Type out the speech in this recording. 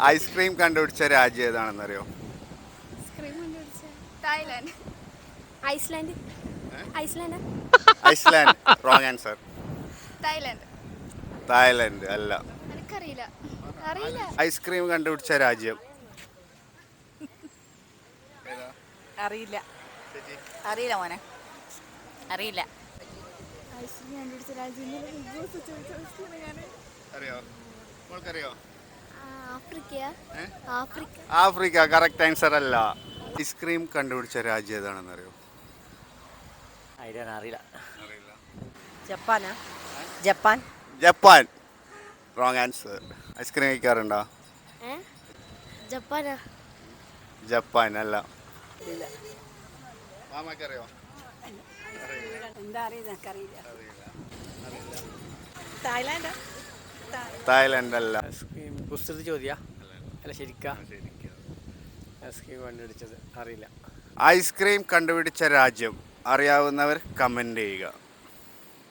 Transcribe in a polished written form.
Ice cream കണ്ടുപിടിച്ച രാജ്യം ഏതാണെന്നറിയോ? Ice cream കണ്ടുപിടിച്ച Thailand. Iceland. Iceland. Iceland. Wrong answer. Thailand. Thailand അല്ല. എനിക്കറിയില്ല. അറിയില്ല. ഐസ്ക്രീം കണ്ടുപിടിച്ച രാജ്യം അറിയില്ല. അറിയില്ല മോനെ, അറിയില്ല. ഐസ്ക്രീം കണ്ടുപിടിച്ച രാജ്യം അറിയോ? മോൾക്കറിയോ? ആഫ്രിക്കയാ? ആഫ്രിക്ക. ആഫ്രിക്ക കറക്റ്റ് ആൻസർ അല്ല. ഐസ്ക്രീം കണ്ടുപിടിച്ച രാജ്യം ഏതാണെന്നറിയോ? അറിയില്ല. അറിയില്ല. ജപ്പാനാ? Japan. Japan. Wrong answer. Ice cream കഴിക്കാറുണ്ടോ? ജപ്പാനാ? ജപ്പാൻ അല്ല. മാമക്കറിയോ? എന്താ അറിയില്ല, തായ്ലാൻഡാ? തായ്ലൻഡ് അല്ല. കുസൃതി ചോദ്യ അല്ല ശരിക്കാ ഐസ്ക്രീം കണ്ടുപിടിച്ചത് അറിയില്ല. ഐസ്ക്രീം കണ്ടുപിടിച്ച രാജ്യം അറിയാവുന്നവർ കമന്റ് ചെയ്യുക.